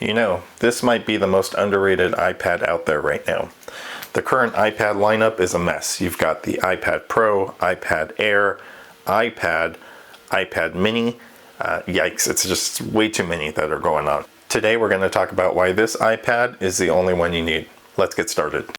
You know, this might be the most underrated iPad out there right now. The current iPad lineup is a mess. You've got the iPad Pro, iPad Air, iPad, iPad Mini. Yikes, it's just way too many that are going on. Today we're going to talk about why this iPad is the only one you need. Let's get started.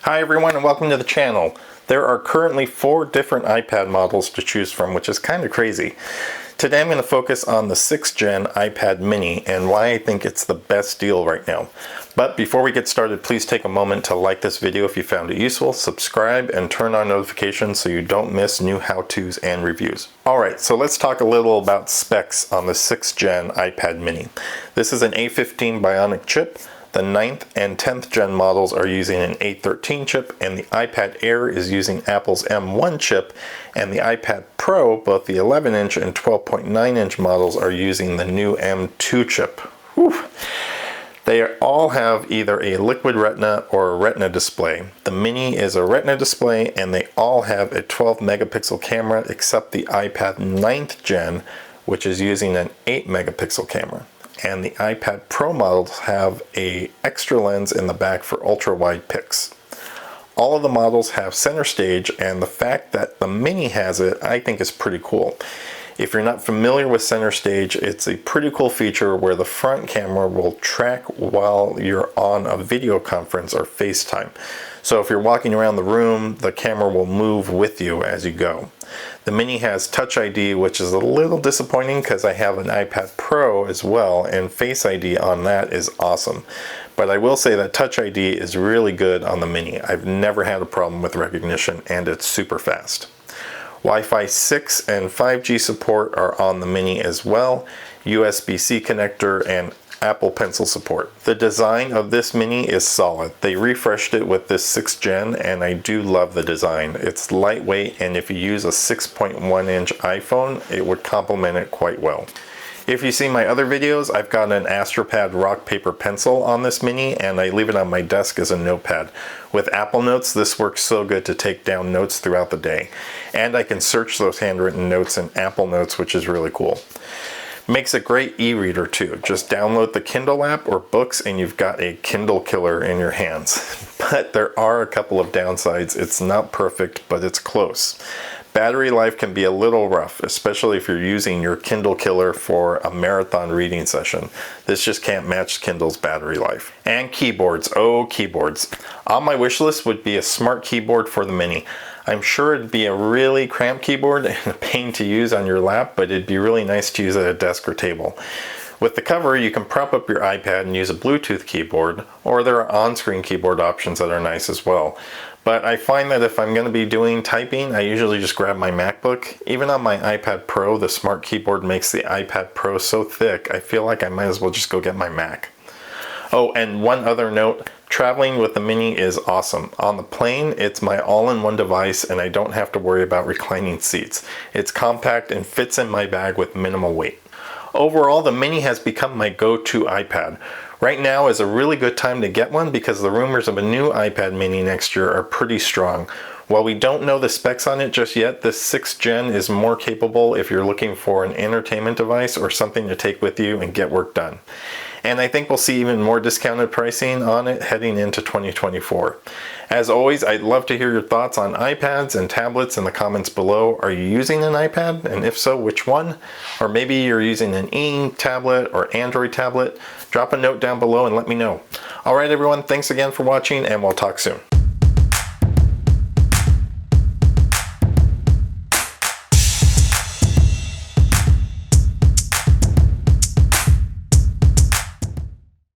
Hi everyone and welcome to the channel. There are currently 4 different iPad models to choose from, which is kind of crazy. Today I'm going to focus on the 6th gen iPad mini and why I think it's the best deal right now. But before we get started, please take a moment to like this video if you found it useful, subscribe, and turn on notifications so you don't miss new how-tos and reviews. Alright, so let's talk a little about specs on the 6th gen iPad mini. This is an A15 Bionic chip. The 9th and 10th gen models are using an A13 chip, and the iPad Air is using Apple's M1 chip, and the iPad Pro, both the 11-inch and 12.9-inch models, are using the new M2 chip. Whew. They all have either a liquid retina or a retina display. The mini is a retina display, and they all have a 12 megapixel camera except the iPad 9th gen, which is using an 8 megapixel camera. And the iPad Pro models have an extra lens in the back for ultra-wide pics. All of the models have center stage, and the fact that the mini has it, I think is pretty cool. If you're not familiar with center stage, it's a pretty cool feature where the front camera will track while you're on a video conference or FaceTime. So if you're walking around the room, the camera will move with you as you go. The mini has Touch ID, which is a little disappointing because I have an iPad Pro as well, and Face ID on that is awesome. But I will say that Touch ID is really good on the mini. I've never had a problem with recognition, and it's super fast. Wi-Fi 6 and 5G support are on the mini as well, USB-C connector, and Apple Pencil support. The design of this mini is solid. They refreshed it with this 6th gen, and I do love the design. It's lightweight, and if you use a 6.1-inch iPhone, it would complement it quite well. If you see my other videos, I've got an AstroPad rock paper pencil on this mini, and I leave it on my desk as a notepad. With Apple Notes, this works so good to take down notes throughout the day. And I can search those handwritten notes in Apple Notes, which is really cool. Makes a great e-reader too. Just download the Kindle app or books and you've got a Kindle killer in your hands. But there are a couple of downsides. It's not perfect, but it's close. Battery life can be a little rough, especially if you're using your Kindle killer for a marathon reading session. This just can't match Kindle's battery life. And keyboards, oh keyboards. On my wish list would be a smart keyboard for the mini. I'm sure it'd be a really cramped keyboard and a pain to use on your lap, but it'd be really nice to use at a desk or table. With the cover, you can prop up your iPad and use a Bluetooth keyboard, or there are on-screen keyboard options that are nice as well. But I find that if I'm going to be doing typing, I usually just grab my MacBook. Even on my iPad Pro, the smart keyboard makes the iPad Pro so thick, I feel like I might as well just go get my Mac. Oh, and one other note, traveling with the mini is awesome. On the plane, it's my all-in-one device and I don't have to worry about reclining seats. It's compact and fits in my bag with minimal weight. Overall, the mini has become my go-to iPad. Right now is a really good time to get one because the rumors of a new iPad mini next year are pretty strong. While we don't know the specs on it just yet, this 6th gen is more capable if you're looking for an entertainment device or something to take with you and get work done. And I think we'll see even more discounted pricing on it heading into 2024. As always, I'd love to hear your thoughts on iPads and tablets in the comments below. Are you using an iPad? And if so, which one? Or maybe you're using an tablet or Android tablet? Drop a note down below and let me know. Alright everyone, thanks again for watching and we'll talk soon.